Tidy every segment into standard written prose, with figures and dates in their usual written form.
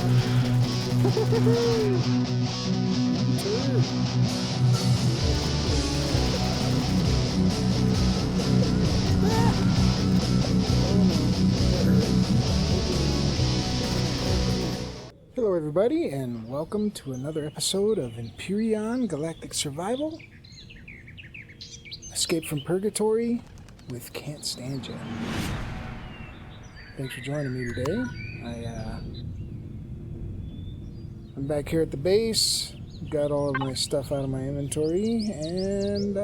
Hello everybody, and welcome to another episode of Empyrion Galactic Survival. Escape from Purgatory with Can't Stand Ya. Thanks for joining me today. I'm back here at the base. Got all of my stuff out of my inventory, and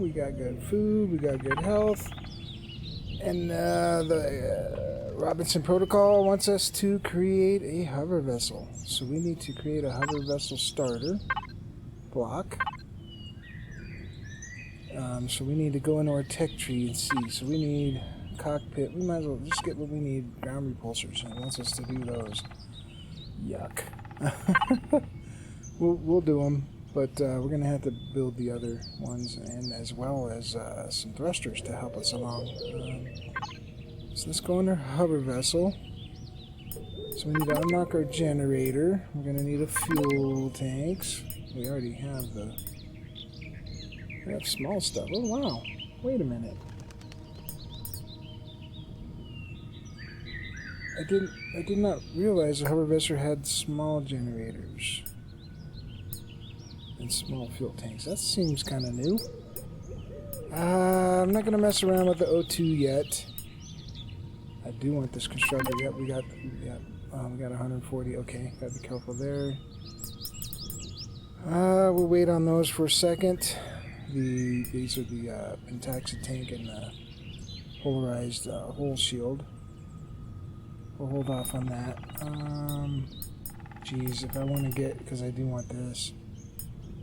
we got good food, we got good health, and the Robinson Protocol wants us to create a hover vessel. So we need to create a hover vessel starter block. So we need to go into our tech tree and see. So we need cockpit. We might as well just get what we need. Ground repulsors. It wants us to do those. Yuck. We'll do them, but we're going to have to build the other ones, and as well as some thrusters to help us along. So let's go in our hover vessel. So we need to unlock our generator. We're going to need a fuel tanks. We already have we have small stuff. Oh wow, wait a minute. I did not realize the hover vessel had small generators and small fuel tanks. That seems kind of new. I'm not going to mess around with the O2 yet. I do want this constructor. Yep, we got 140. Okay, gotta be careful there. We'll wait on those for a second. These are the pentaxid tank and the polarized hull shield. We'll hold off on that. Geez, if I want to get, because I do want this,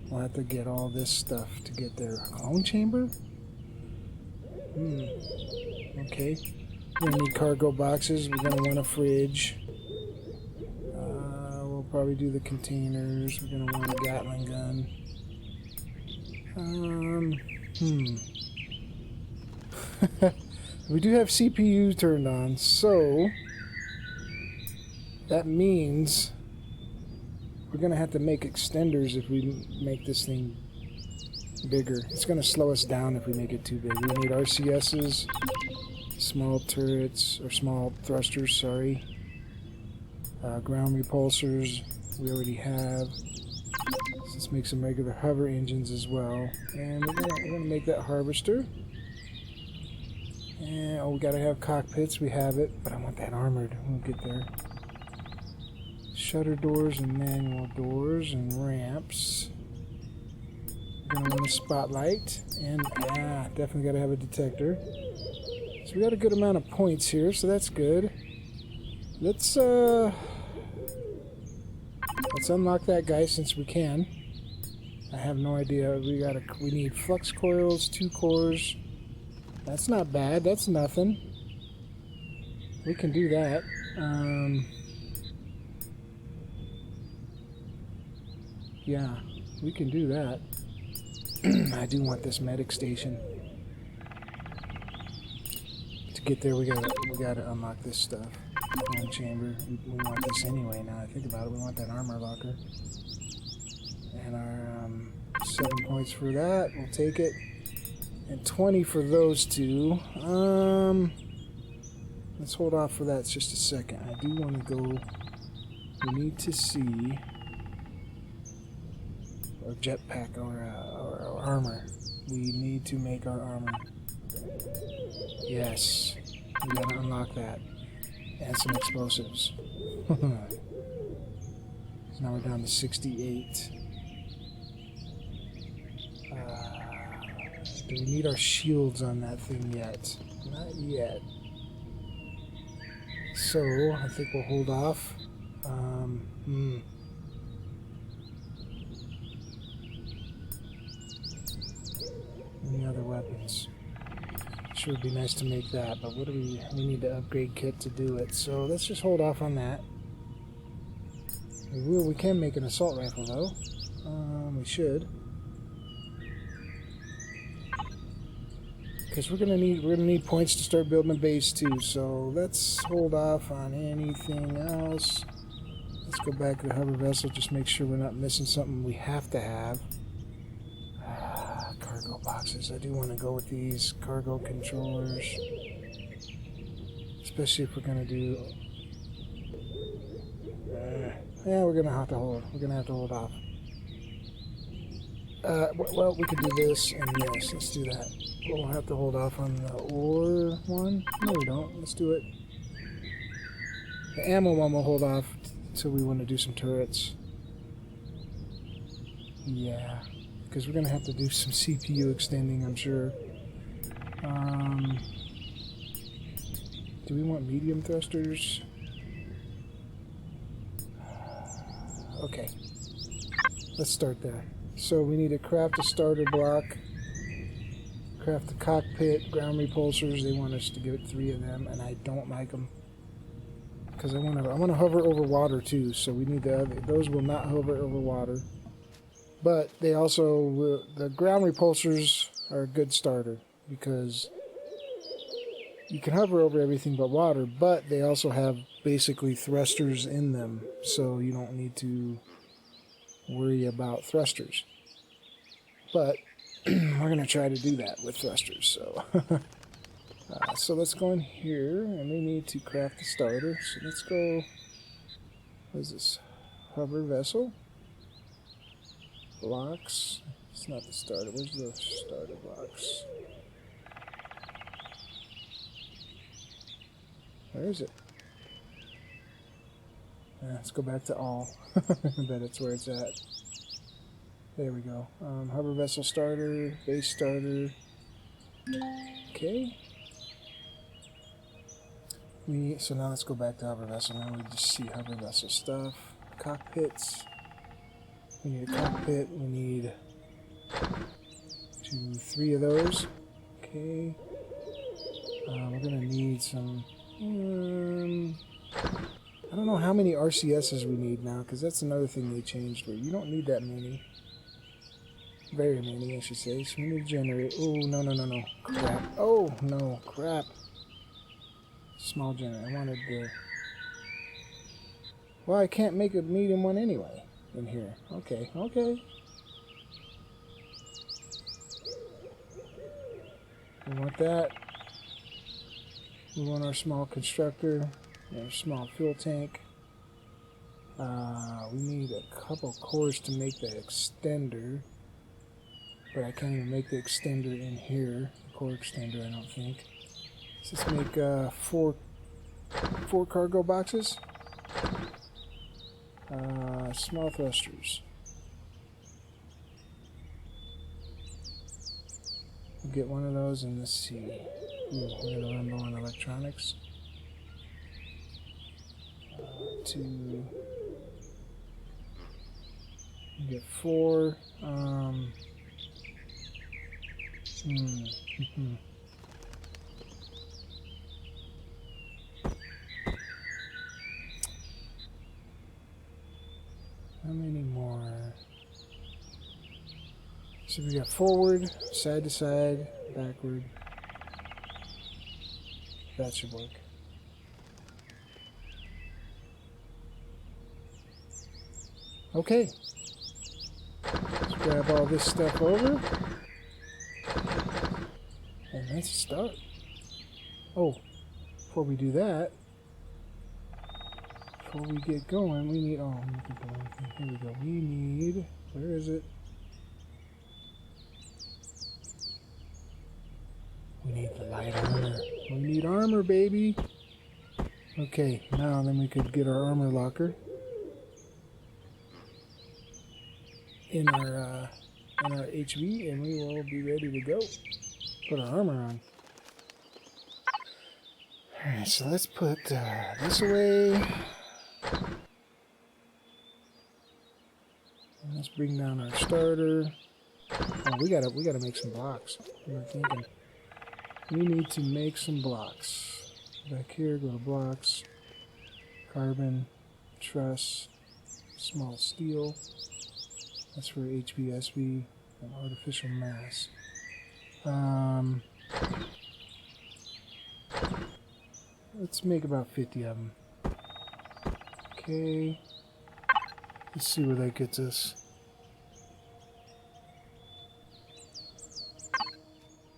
we'll have to get all this stuff to get their clone chamber. Okay. We're going to need cargo boxes. We're going to want a fridge. We'll probably do the containers. We're going to want a Gatling gun. We do have CPU turned on, so that means we're going to have to make extenders if we make this thing bigger. It's going to slow us down if we make it too big. We need RCSs. Small turrets, or small thrusters, sorry. Ground repulsors, we already have. So let's make some regular hover engines as well. And we're gonna make that harvester. And we gotta have cockpits, we have it, but I want that armored. We'll get there. Shutter doors and manual doors and ramps. We're gonna want a spotlight, and definitely gotta have a detector. So we got a good amount of points here, so that's good. Let's unlock that guy since we can. I have no idea. We need flux coils, 2 cores. That's not bad. That's nothing. We can do that. Yeah, we can do that. I do want this medic station. To get there, we gotta unlock this stuff. Clone chamber. We want this anyway. Now I think about it, we want that armor locker. And our 7 points for that. We'll take it. And 20 for those two. Let's hold off for that just a second. I do want to go. We need to see our jetpack or our armor. We need to make our armor. Yes, we gotta unlock that. And some explosives. So now we're down to 68. Do we need our shields on that thing yet? Not yet. So, I think we'll hold off. Any other weapons? Sure would be nice to make that, but what do we need to upgrade kit to do it, so let's just hold off on that. We can make an assault rifle though. We should. Because we're gonna need points to start building a base too, so let's hold off on anything else. Let's go back to the hover vessel, just make sure we're not missing something we have to have. Cargo boxes. I do want to go with these cargo controllers. Especially if we're going to do... yeah, we're going to have to hold. We're going to have to hold off. Well, we could do this and this. Let's do that. We'll have to hold off on the ore one. No, we don't. Let's do it. The ammo one will hold off until we want to do some turrets. Yeah, because we're going to have to do some CPU extending, I'm sure. Do we want medium thrusters? Okay. Let's start there. So we need to craft a starter block, craft the cockpit, ground repulsors. They want us to give it 3 of them, and I don't like them because I want to hover over water too. So we need those will not hover over water, but they also will, the ground repulsors are a good starter because you can hover over everything but water, but they also have basically thrusters in them, so you don't need to worry about thrusters. But we're going to try to do that with thrusters. So so let's go in here, and we need to craft the starter. So let's go, what is this? Hover vessel. Blocks. It's not the starter. Where's the starter blocks? Where is it? Let's go back to all. I bet it's where it's at. There we go. Hover vessel starter, base starter. Okay. So now let's go back to hover vessel. Now we just see hover vessel stuff. Cockpits. We need a cockpit. We need 3 of those. Okay. We're gonna need some. I don't know how many RCSs we need now, because that's another thing they changed where you don't need that many. Very many, I should say. So we need to generate. Oh, no, no, no, no. Crap. Oh, no. Crap. Small generator. I wanted the... Well, I can't make a medium one anyway in here. Okay, okay. We want that. We want our small constructor. Our small fuel tank. We need a couple cores to make the extender. But I can't even make the extender in here. The core extender, I don't think. Let's just make 4 cargo boxes. Small thrusters. We'll get one of those and let's see. Ooh, we're gonna run low on electronics. 2. We get 4. How many more? So we got forward, side to side, backward. That should work. Okay. Let's grab all this stuff over. And let's start. Oh, before we do that, before we get going, we need, oh, here we go. We need, where is it? We need the light armor. We need armor, baby. Okay, now then we could get our armor locker in our HV, and we will be ready to go. Put our armor on. Alright, so let's put this away. And let's bring down our starter. Oh, we gotta make some blocks. We were thinking we need to make some blocks. Back here, go to blocks, carbon, truss, small steel. That's for HVSV and artificial mass. Let's make about 50 of them. Okay. Let's see where that gets us.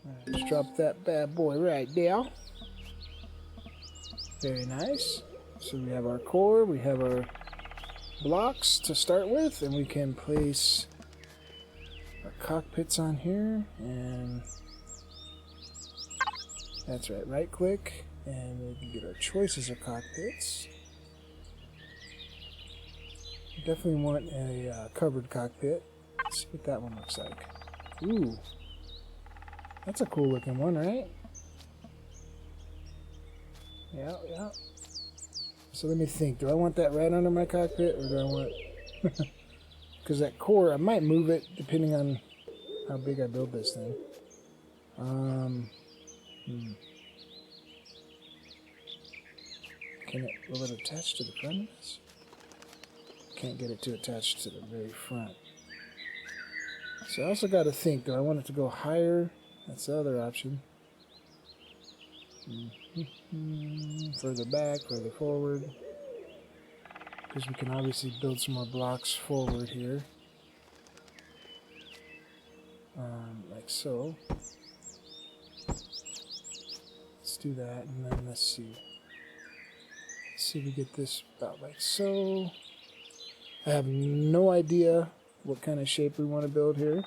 Alright, let's drop that bad boy right there. Very nice. So we have our core, we have our blocks to start with, and we can place our cockpits on here, and that's right click, and we can get our choices of cockpits. We definitely want a covered cockpit. Let's see what that one looks like. Ooh, that's a cool looking one, right? Yeah, yeah. So let me think. Do I want that right under my cockpit, or do I want... Because that core, I might move it depending on how big I build this thing. Will it attach to the front of this? Can't get it to attach to the very front. So I also got to think, do I want it to go higher? That's the other option. Further back, further forward. Because we can obviously build some more blocks forward here. Like so. Let's do that, and then let's see. Let's see if we get this about like so. I have no idea what kind of shape we want to build here.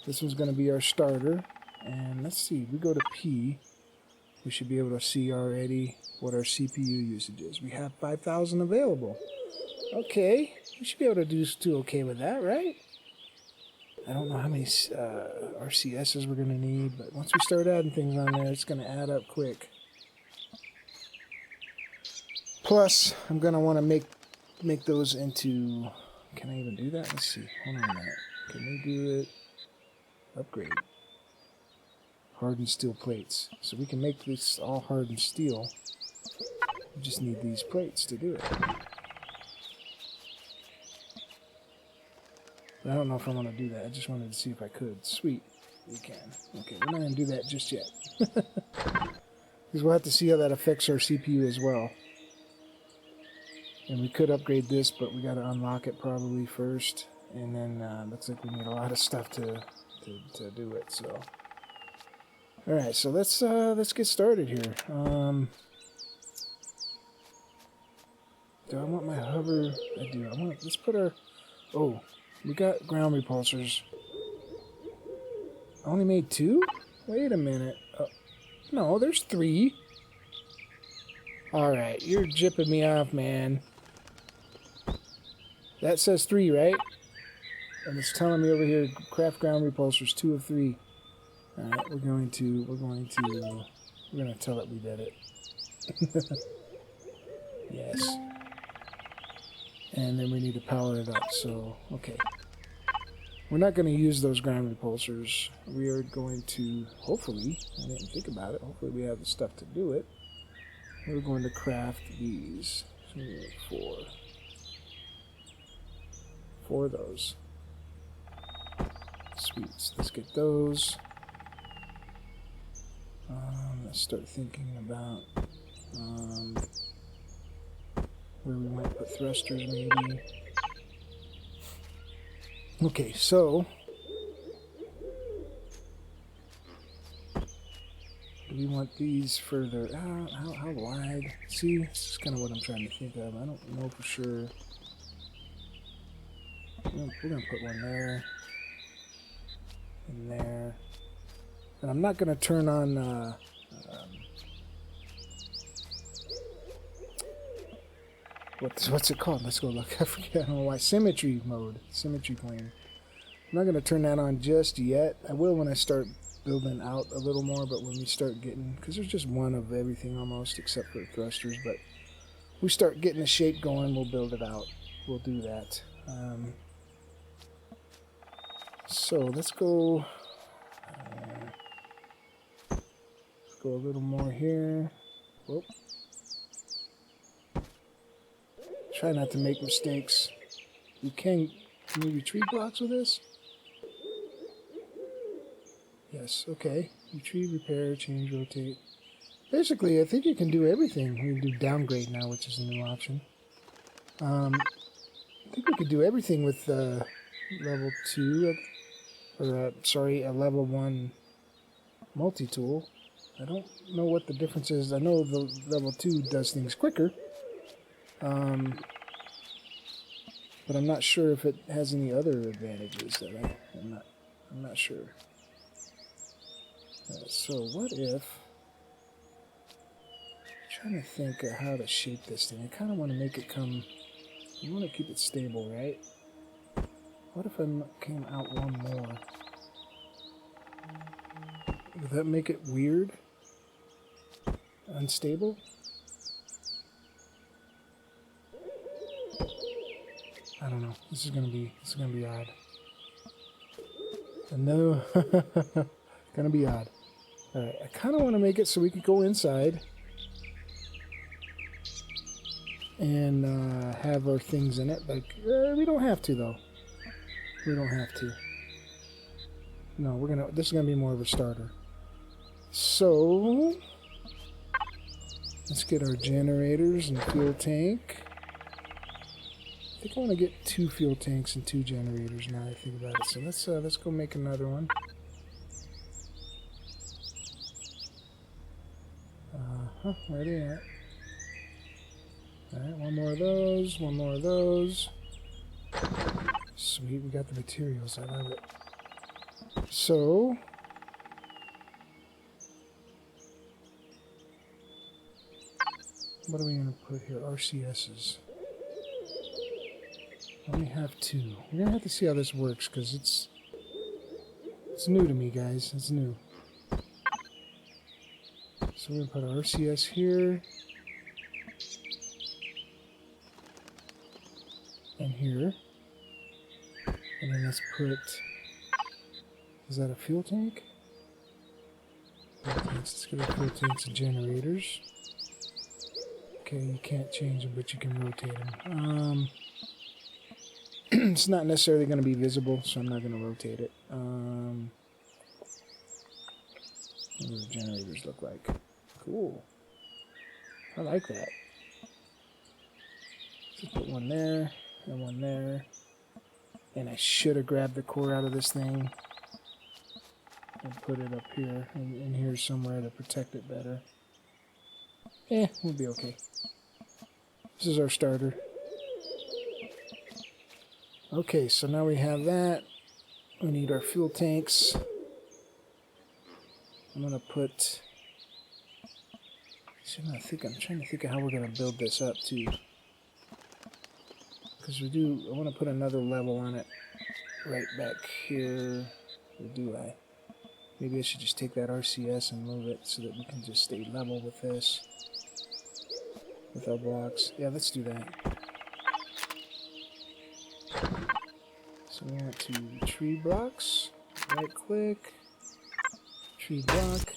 This one's going to be our starter. And let's see, we go to P. We should be able to see already what our CPU usage is. We have 5,000 available. Okay, we should be able to do okay with that, right? I don't know how many RCSs we're going to need, but once we start adding things on there, it's going to add up quick. Plus, I'm going to want to make those into... Can I even do that? Let's see. Hold on a minute. Can we do it? Upgrade. Hardened steel plates. So we can make this all hardened steel. We just need these plates to do it. But I don't know if I want to do that. I just wanted to see if I could. Sweet. We can. Okay, we're not going to do that just yet. Because we'll have to see how that affects our CPU as well. And we could upgrade this, but we got to unlock it probably first. And then looks like we need a lot of stuff to do it. So, all right. So let's get started here. Do I want my hover? I do. Let's put our... Oh, we got ground repulsors. I only made 2? Wait a minute. No, there's 3. Alright, you're jipping me off, man. That says 3, right? And it's telling me over here, craft ground repulsors, 2 of 3. Alright, we're going to tell it we did it. Yes. And then we need to power it up, so, okay. We're not going to use those ground repulsors. We are going to, hopefully, I didn't think about it, hopefully we have the stuff to do it. We're going to craft these. So we need 4. 4 of those. Sweet, so let's get those. Let's start thinking about where we might put thrusters, maybe. Okay, so do we want these further out? How wide? See, this is kind of what I'm trying to think of. I don't know for sure. We're gonna put one there, and there, and I'm not gonna turn on. What's it called? Let's go look. I forget. I don't know why. Symmetry mode. Symmetry plane. I'm not going to turn that on just yet. I will when I start building out a little more, but when we start getting... Because there's just one of everything almost, except for thrusters, but we start getting the shape going, we'll build it out. We'll do that. So, let's go... let's go a little more here. Whoop. Try not to make mistakes. Can we retrieve blocks with this? Yes, okay. Retrieve, repair, change, rotate. Basically, I think you can do everything. We can do downgrade now, which is a new option. I think we could do everything with level 2, or sorry, a level 1 multi-tool. I don't know what the difference is. I know the level 2 does things quicker, but I'm not sure if it has any other advantages that I'm not sure. So what if, I'm trying to think of how to shape this thing. I kind of want to make it come, I want to keep it stable, right? What if I came out one more? Would that make it weird? Unstable? I don't know. This is gonna be odd. No, gonna be odd. All right, I kind of want to make it so we could go inside and have our things in it. Like we don't have to though. We don't have to. No, this is gonna be more of a starter. So let's get our generators and fuel tank. I think I want to get 2 fuel tanks and 2 generators now that I think about it. So let's go make another one. Where are they at? Alright, one more of those, one more of those. Sweet, we got the materials, I love it. So what are we going to put here? RCSs. Only have 2. We're going to have to see how this works because it's new to me, guys. It's new. So we're going to put our RCS here. And here. And then let's put... Is that a fuel tank? Let's get our fuel tanks and generators. Okay, you can't change them, but you can rotate them. It's not necessarily going to be visible, so I'm not going to rotate it. What do the generators look like? Cool. I like that. Let's put one there, and one there. And I should have grabbed the core out of this thing and put it up here, in here somewhere to protect it better. We'll be okay. This is our starter. Okay, so now we have that. We need our fuel tanks. I'm gonna put... I'm trying to think of how we're gonna build this up too. Because I want to put another level on it right back here. Or do I? Maybe I should just take that RCS and move it so that we can just stay level with this. With our blocks. Yeah, let's do that. So we want to tree blocks. Right click. Tree block.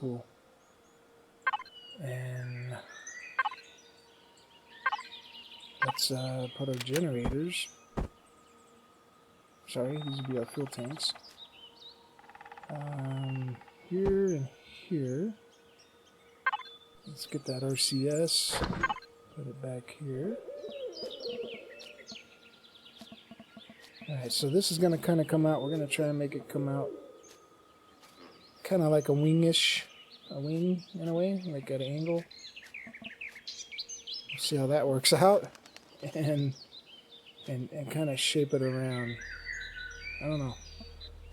Cool. And let's put our generators. Sorry, these would be our fuel tanks. Here and here. Let's get that RCS. Put it back here. Alright, so this is going to kind of come out. We're going to try and make it come out kind of like a wingish. A wing, in a way, like at an angle. We'll see how that works out. And kind of shape it around. I don't know.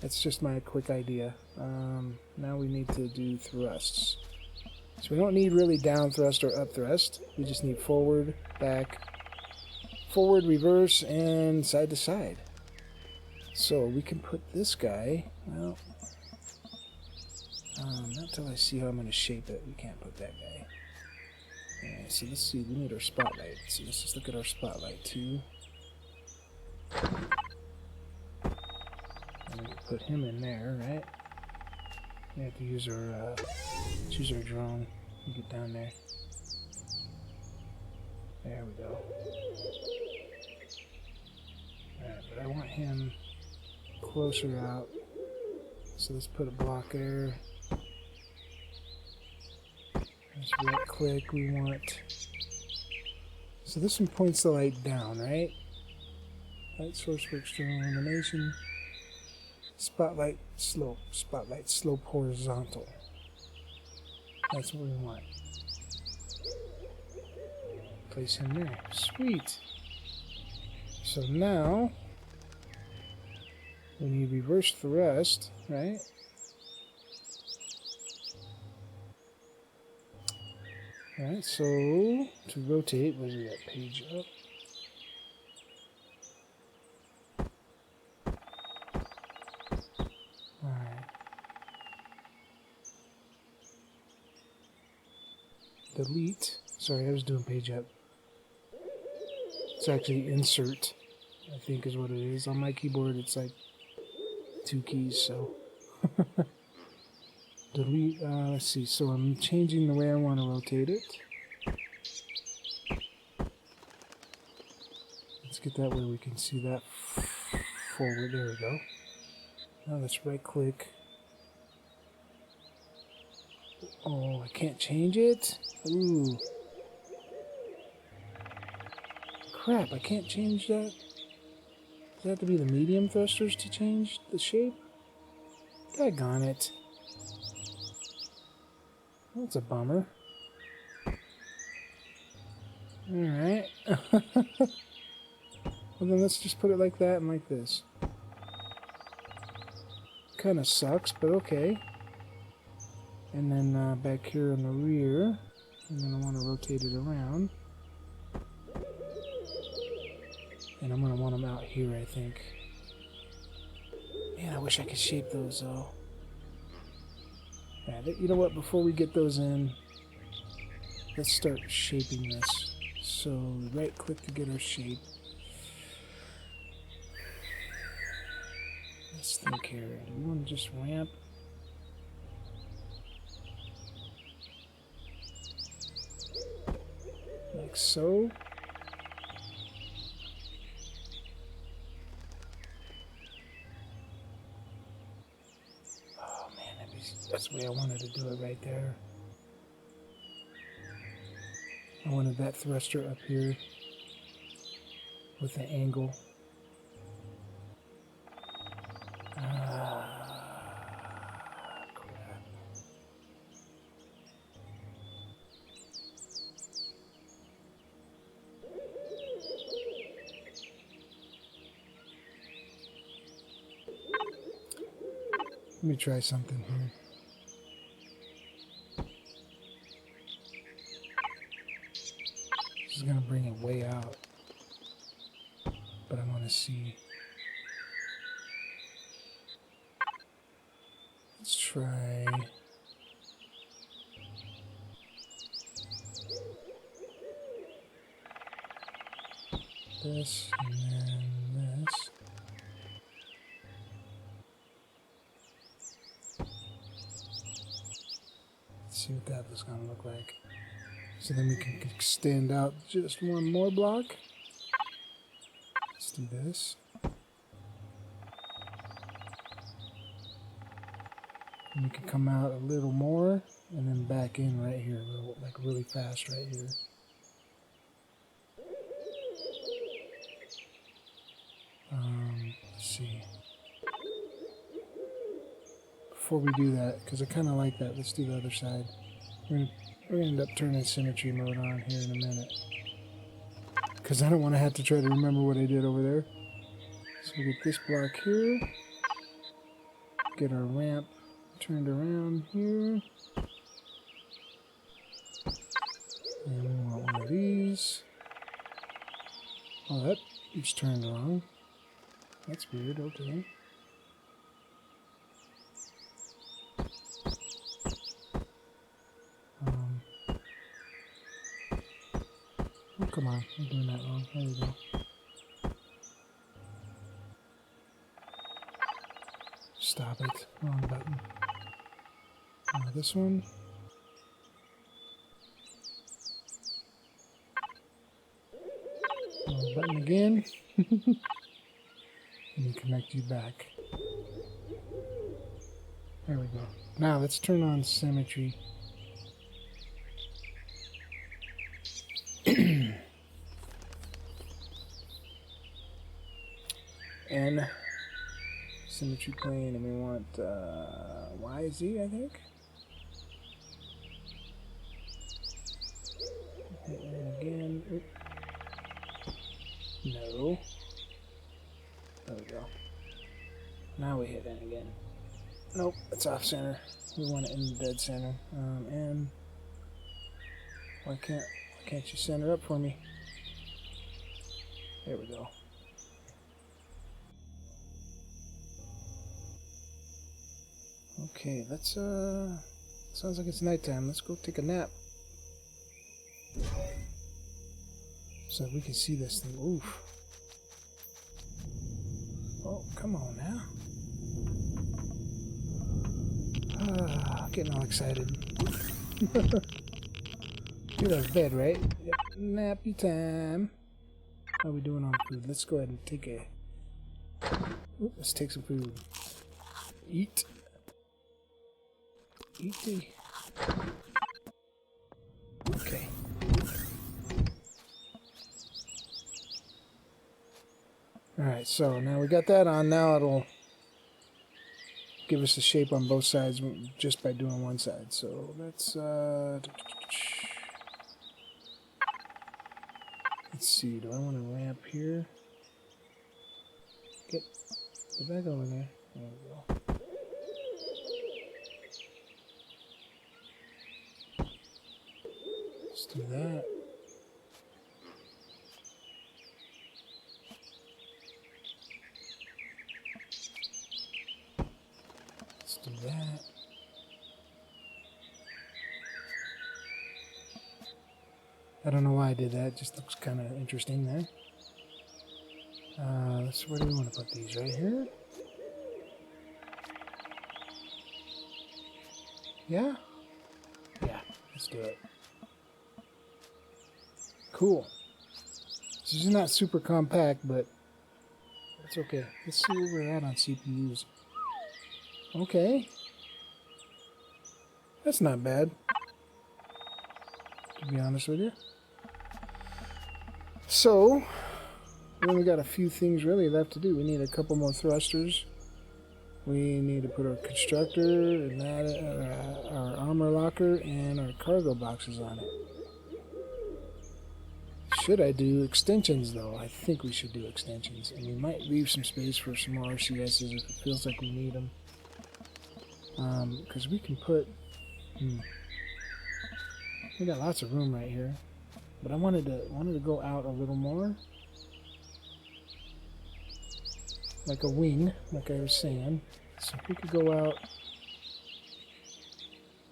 That's just my quick idea. Now we need to do thrusts. So we don't need really down thrust or up thrust. We just need forward, back, forward, reverse, and side to side. So we can put this guy, well, not until I see how I'm going to shape it. We can't put that guy. Alright, so let's see. We need our spotlight. So let's just look at our spotlight too. And we can put him in there, right? We have to use our choose our drone and get down there. There we go. Alright, but I want him closer out. So let's put a block there. Let's right click, we want... So this one points the light down, right? Light source for external illumination. Spotlight slope. Spotlight slope horizontal. That's what we want. Place him there. Sweet. So now we need reverse thrust, right? Alright, so to rotate, what is that page up? Alright. Delete. Sorry, I was doing page up. It's actually insert, I think is what it is. On my keyboard, it's like 2 keys, so. Delete, let's see, so I'm changing the way I want to rotate it. Let's get that where we can see that forward. There we go. Now let's right click. Oh, I can't change it? Ooh. Crap, I can't change that? Does that have to be the medium thrusters to change the shape? Daggone it. That's a bummer. Alright. Well then let's just put it like that and like this. Kinda sucks, but okay. And then back here in the rear, and then I want to rotate it around. And I'm going to want them out here, I think. Man, I wish I could shape those, though. Yeah, you know what? Before we get those in, let's start shaping this. So, right-click to get our shape. Let's think here. Do we want to just ramp? Like so. Oh man, that's the way I wanted to do it right there. I wanted that thruster up here with the angle. Crap. Let me try something here. This is going to bring it way out. But I want to see. Let's try. This and then this. Let's see what that is going to look like. So then we can extend out just one more block. Let's do this. And we can come out a little more and then back in right here, like really fast right here. Let's see. Before we do that, because I kind of like that, let's do the other side. We're gonna end up turning symmetry mode on here in a minute. Because I don't want to have to try to remember what I did over there. So we get this block here. Get our ramp turned around here. And we want one of these. Oh, that is turned wrong. That's weird, okay. Oh, come on, I'm doing that wrong. There we go. Stop it. Wrong button. This one. Wrong button again. And connect you back. There we go. Now let's turn on symmetry. N symmetry plane, and we want YZ, I think. Hit N again. Oop. No. There we go. Now we hit N again. Nope, it's off center. We want it in the dead center. And why can't you center up for me? There we go. Okay, let's sounds like it's nighttime. Let's go take a nap. So we can see this thing. Oof. Oh, come on now. Getting all excited. Get out of bed, right? Yep. Nappy time. How are we doing on food? Let's go ahead and take a... Oop, let's take some food. Eat. Eat the... Okay. Alright, so now we got that on. Now it'll give us the shape on both sides just by doing one side. So let's see, do I want to ramp here? Get back over there. There we go. Let's do that. Let's do that. I don't know why I did that. It just looks kind of interesting there. Where do we want to put these? Right here? Yeah? Yeah, let's do it. Cool. This is not super compact, but it's okay. Let's see where we're at on CPUs. Okay. That's not bad, to be honest with you. So, we only got a few things really left to do. We need a couple more thrusters. We need to put our constructor and that, our armor locker and our cargo boxes on it. Should I do extensions though? I think we should do extensions. And we might leave some space for some more RCSs if it feels like we need them. Because we can put... We got lots of room right here. But I wanted to go out a little more. Like a wing, like I was saying. So if we could go out...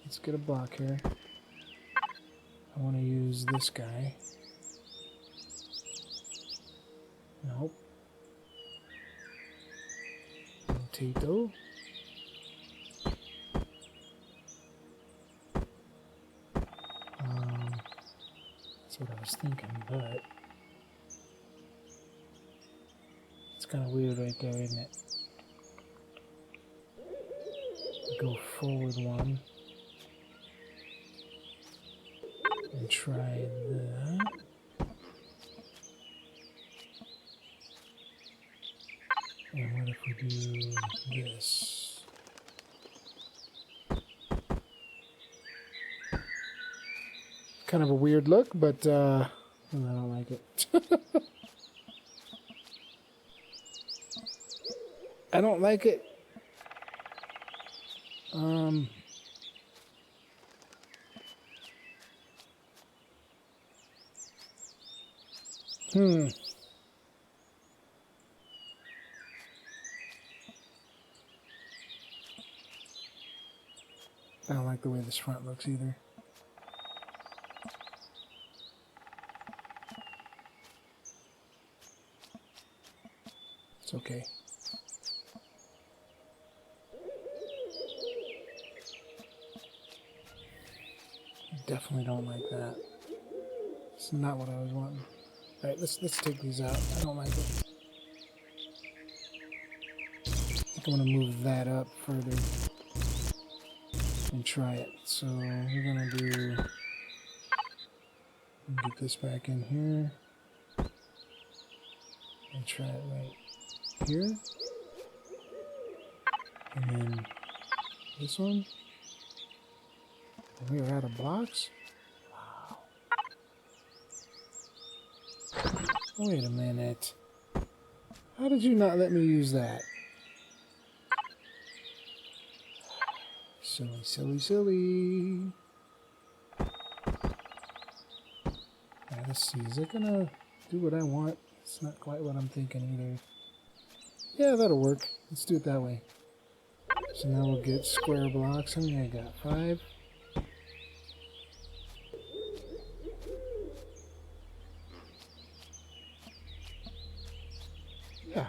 Let's get a block here. I want to use this guy. Nope. Potato. That's what I was thinking, but it's kind of weird right there, isn't it? Go forward one and try that. And what if we do this? Kind of a weird look, but I don't like it. I don't like it. I don't like the way this front looks either. It's okay. I definitely don't like that. It's not what I was wanting. Alright, let's take these out. I don't like it. I think I'm gonna move that up further and try it. So we're gonna do, get this back in here and try it right here. And then this one. And we are out of blocks? Wow. Wait a minute. How did you not let me use that? Silly, silly, silly. Alright, let's see. Is it gonna do what I want? It's not quite what I'm thinking either. Yeah, that'll work. Let's do it that way. So now we'll get square blocks. How many I got? 5? Yeah.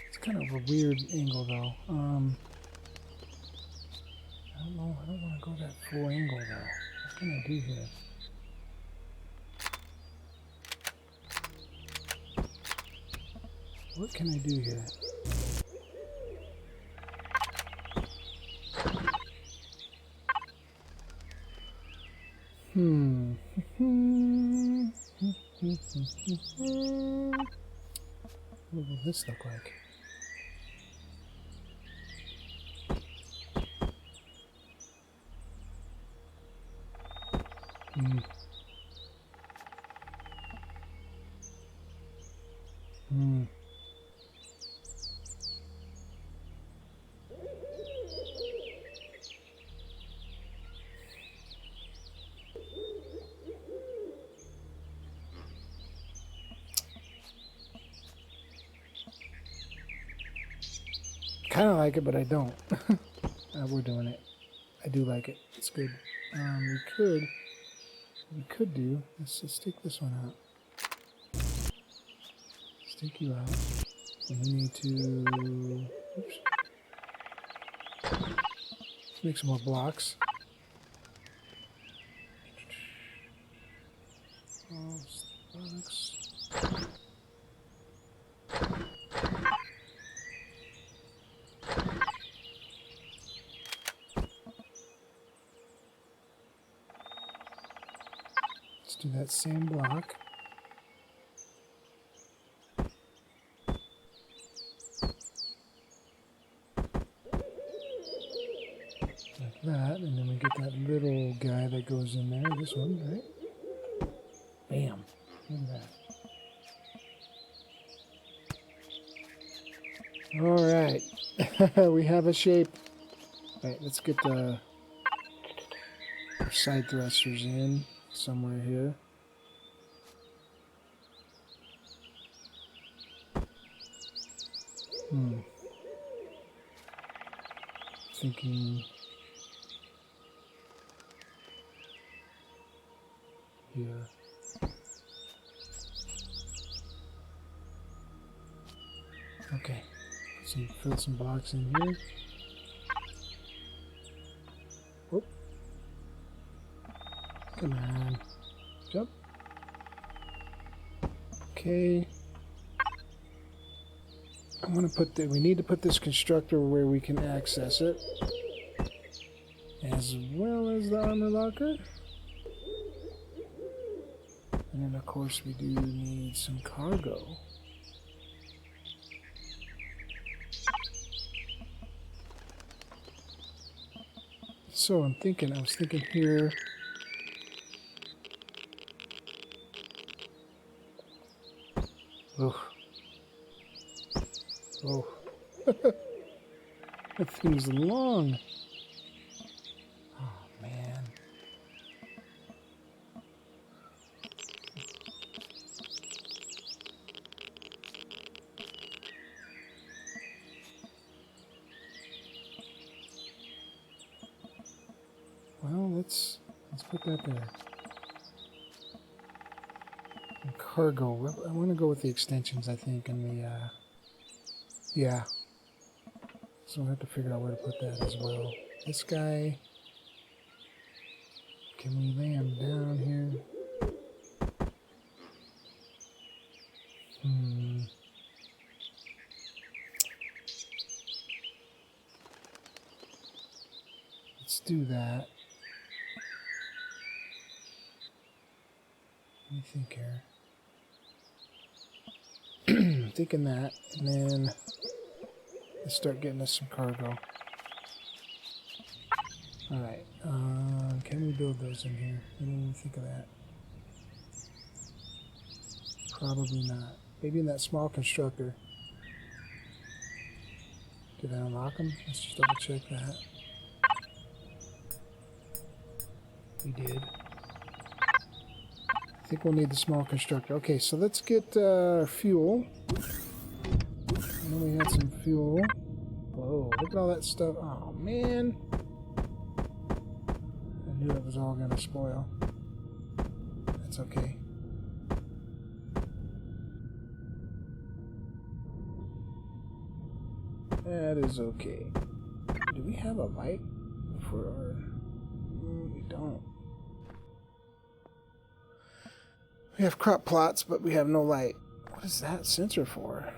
It's kind of a weird angle though. I don't know. I don't want to go that full angle though. What can I do here? What can I do here? What will this look like? Kind of like it, but I don't. We're doing it. I do like it. It's good. We could do. Let's just take this one out. Let's take you out. And we need to. Oops. Let's make some more blocks. Blocks. Let's do that same block. Like that, and then we get that little guy that goes in there. This one, right? Bam. Look at that. Alright. We have a shape. Alright, let's get the side thrusters in somewhere here. Thinking here. Okay. Fill some blocks in here. Oh. Come on. Jump. Okay. I'm gonna put we need to put this constructor where we can access it. As well as the armor locker. And then of course we do need some cargo. So I was thinking here. Oh. Oh. That thing's long. Oh, man. Well, let's put that there. And cargo. I want to go with the extensions, I think, and the yeah. So we'll have to figure out where to put that as well. This guy, can we lay him down here? Let's do that. Let me think here. thinking that. And then let's start getting us some cargo. Alright, can we build those in here? I didn't even think of that. Probably not. Maybe in that small constructor. Did I unlock them? Let's just double check that. We did. I think we'll need the small constructor. Okay, so let's get fuel. And then we had some fuel. Whoa, look at all that stuff. Oh, man. I knew it was all going to spoil. That's okay. That is okay. Do we have a light for our... we don't. We have crop plots, but we have no light. What is that sensor for?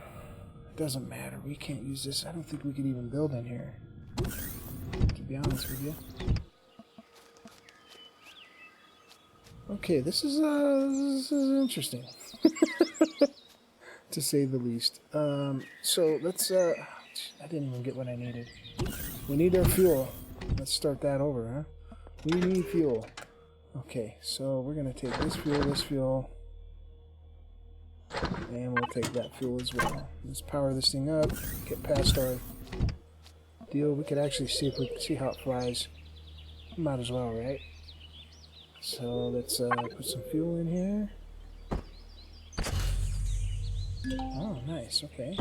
It doesn't matter. We can't use this. I don't think we could even build in here, to be honest with you. Okay, this is interesting, to say the least. So let's... I didn't even get what I needed. We need our fuel. Let's start that over, huh? We need fuel. Okay, so we're going to take this fuel, and we'll take that fuel as well. Let's power this thing up, get past our deal. We could actually see if we can see how it flies. Might as well, right? So let's put some fuel in here. Oh, nice, okay.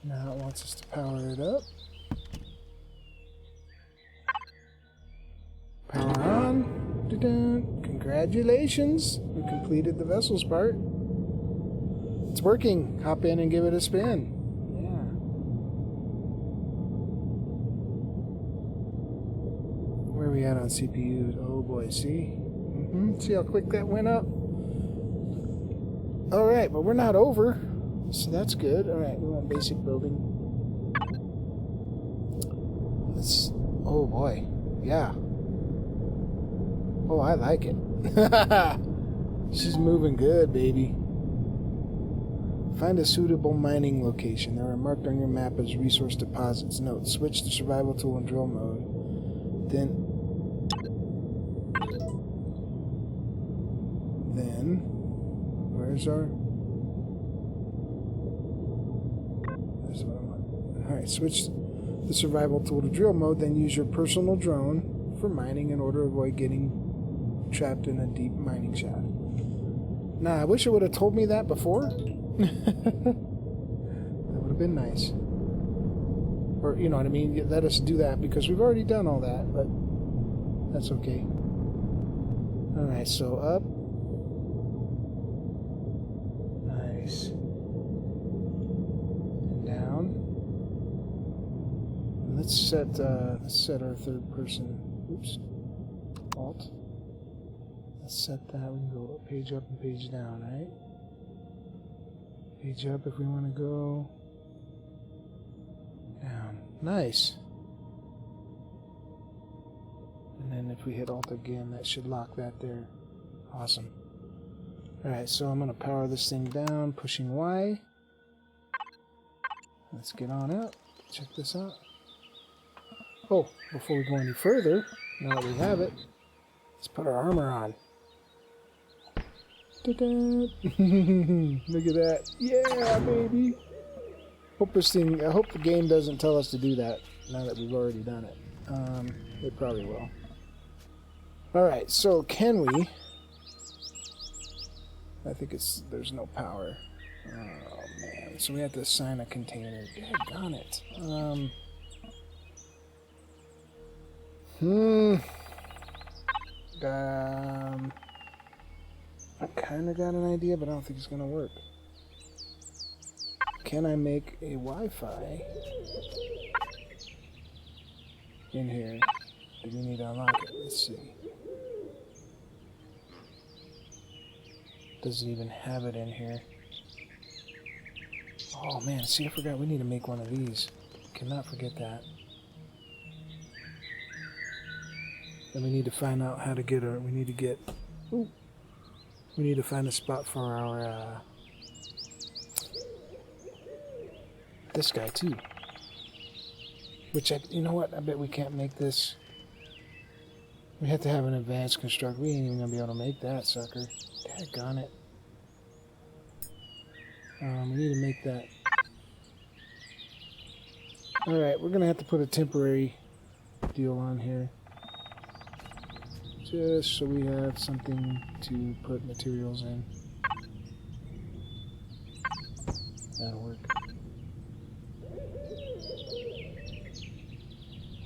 Now it wants us to power it up. Power on. Da-da. Congratulations! We completed the vessels part. It's working. Hop in and give it a spin. Yeah. Where are we at on CPUs? Oh boy, see? See how quick that went up? Alright, but we're not over. So that's good. Alright, we want basic building. Let's... Oh boy. Yeah. Oh, I like it. She's moving good, baby. Find a suitable mining location. They are marked on your map as resource deposits. Note, switch to survival tool and drill mode. Then, where's our... That's what I want. Alright, switch the survival tool to drill mode, then use your personal drone for mining in order to avoid getting trapped in a deep mining shaft. Nah, I wish it would have told me that before. That would have been nice. Or, you know what I mean? Let us do that, because we've already done all that, but that's okay. Alright, so up. Nice. And down. And let's set our third person. Oops. Alt. Let's set that. We can go page up and page down, right? Page up if we want to go down. Nice. And then if we hit Alt again, that should lock that there. Awesome. Alright, so I'm going to power this thing down, pushing Y. Let's get on out. Check this out. Oh, before we go any further, now that we have it, let's put our armor on. Ta-da! Look at that. Yeah, baby! I hope the game doesn't tell us to do that now that we've already done it. It probably will. Alright, so can we... I think there's no power. Oh, man. So we have to assign a container. Daggone it. I kind of got an idea, but I don't think it's going to work. Can I make a Wi-Fi in here? Do we need to unlock it? Let's see. Doesn't even have it in here. Oh man, see, I forgot we need to make one of these. Cannot forget that. Then we need to find out how to get we need to get... Ooh. We need to find a spot for our this guy too. Which you know what? I bet we can't make this. We have to have an advanced construct. We ain't even gonna be able to make that sucker. Daggone it. We need to make that. Alright, we're gonna have to put a temporary deal on here. Just so we have something to put materials in. That'll work.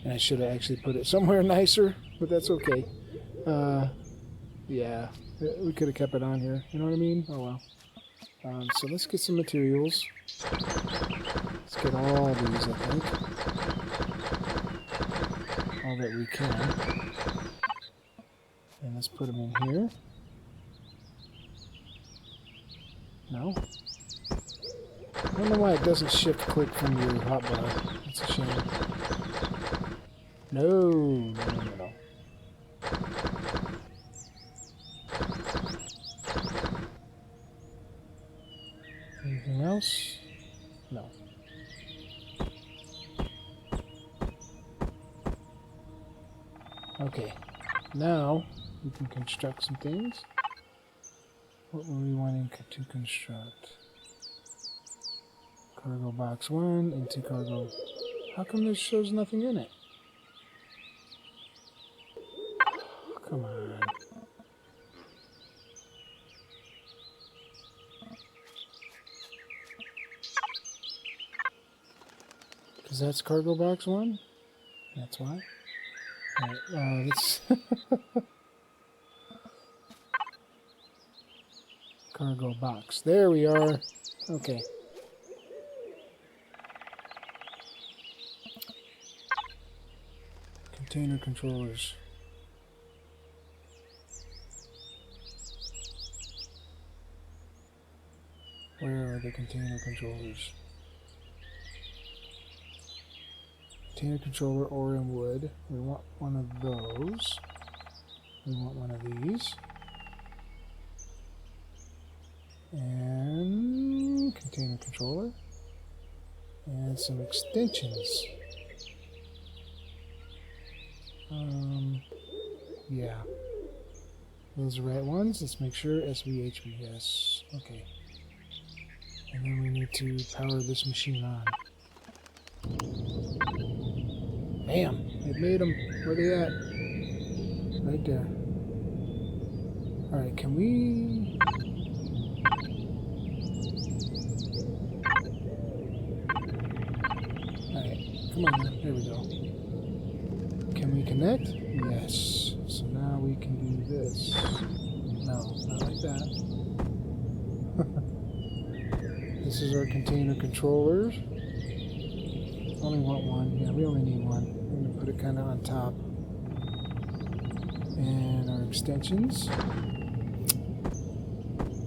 And I should have actually put it somewhere nicer, but that's okay. Yeah, we could have kept it on here. You know what I mean? Oh well. So let's get some materials. Let's get all these, I think. All that we can. And let's put them in here. No? I don't know why it doesn't shift click from your hotbar. That's a shame. No. Anything else? No. Okay. Now we can construct some things. What were we wanting to construct? Cargo box 1 into cargo. How come there shows nothing in it? Come on. Because that's cargo box 1? That's why. Alright, let's... cargo box. There we are. Okay. Container controllers. Where are the container controllers? Container controller ore and wood. We want one of those. We want one of these. And container controller. And some extensions. Yeah. Those are the right ones. Let's make sure SVHBS. Okay. And then we need to power this machine on. Bam! It made them. Where they at? Right there. Alright, can we... Alright, come on then. There we go. Can we connect? Yes. So now we can do this. No, not like that. This is our container controllers. Only want one. Yeah, we only need one. We're going to put it kind of on top. And our extensions.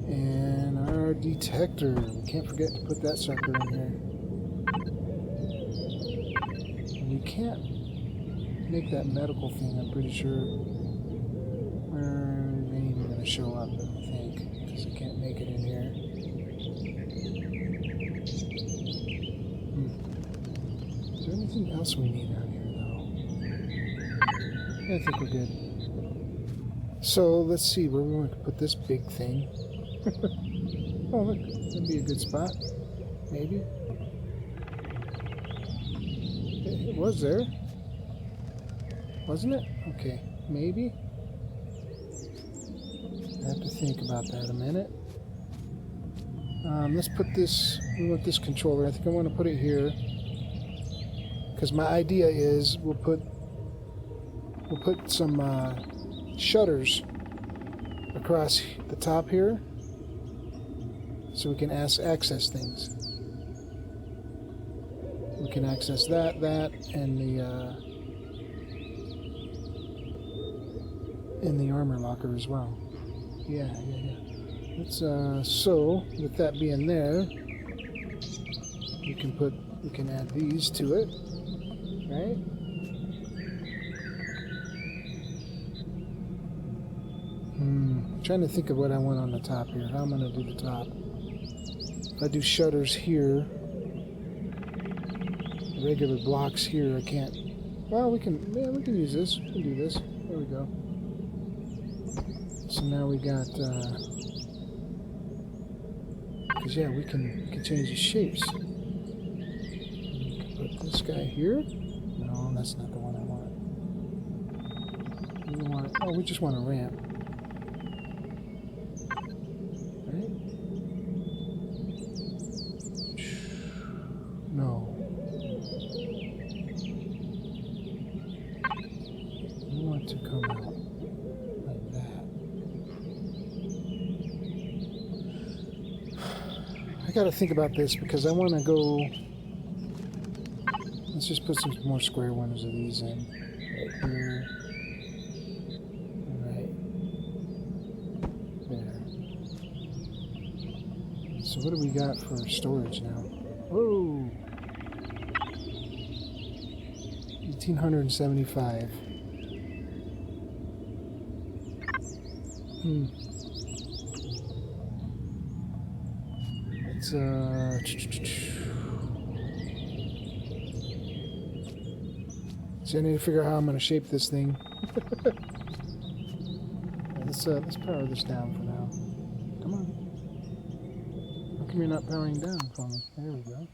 And our detector. We can't forget to put that sucker in here. And we can't make that medical thing, I'm pretty sure. It ain't even going to show up, I don't think. Because I can't make it in here. Is there anything else we need out here, though? Yeah, I think we're good. So, let's see where we want to put this big thing. Oh, look. That'd be a good spot. Maybe. It was there. Wasn't it? Okay. Maybe. I have to think about that a minute. Let's put this... We want this controller. I think I want to put it here. Because my idea is we'll put some shutters across the top here so we can access things. We can access that, and the armor locker as well. Yeah. Let's so with that being there, we can add these to it. Right? I'm trying to think of what I want on the top here. How I'm going to do the top. If I do shutters here, regular blocks here, I can't. Well, we can use this. We can do this. There we go. So now we got, because yeah, we can change the shapes. We can put this guy here. No, that's not the one I want. We want, oh, we just want a ramp. Right? No. We want to come out like that. I gotta think about this because I want to go. Let's just put some more square ones of these in. Right here. Right there. So what do we got for storage now? Whoa! 1,875. It's so I need to figure out how I'm going to shape this thing. Let's power this down for now. Come on. How come you're not powering down for me? There we go.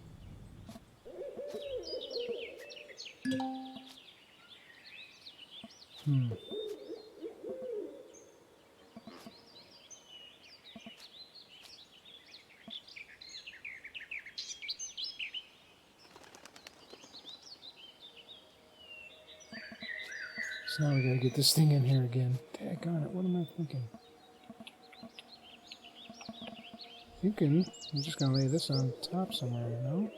So now we gotta get this thing in here again. Daggone it, what am I thinking? I'm just gonna lay this on top somewhere, you know?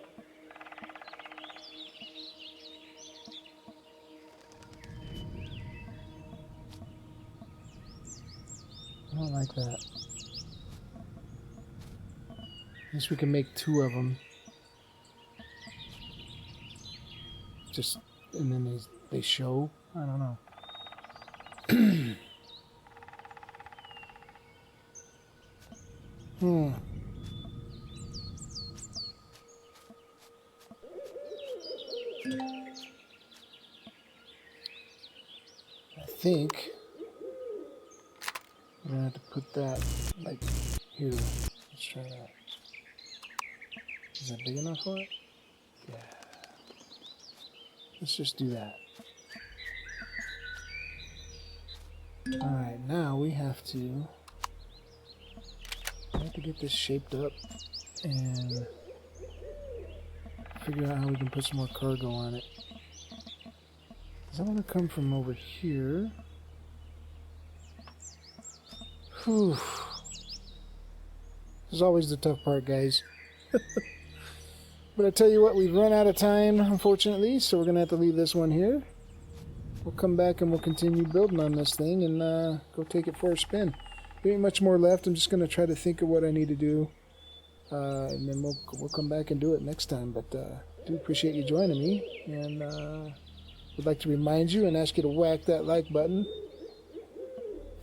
I don't like that. At least we can make two of them. Just, and then they show? I don't know. I think I'm gonna have to put that like here. Let's try that. Is that big enough for it? Yeah. Let's just do that. Alright, now we have to get this shaped up and figure out how we can put some more cargo on it. Because I want to come from over here. Whew. This is always the tough part, guys. But I tell you what, we've run out of time, unfortunately, so we're going to have to leave this one here. We'll come back and we'll continue building on this thing and go take it for a spin. There ain't much more left. I'm just going to try to think of what I need to do. And then we'll come back and do it next time. But I do appreciate you joining me. And would like to remind you and ask you to whack that like button.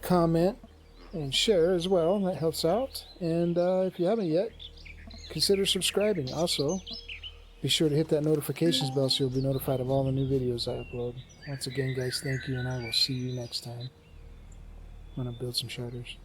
Comment and share as well. That helps out. And if you haven't yet, consider subscribing. Also, be sure to hit that notifications bell so you'll be notified of all the new videos I upload. Once again, guys, thank you, and I will see you next time. I'm going to build some shutters.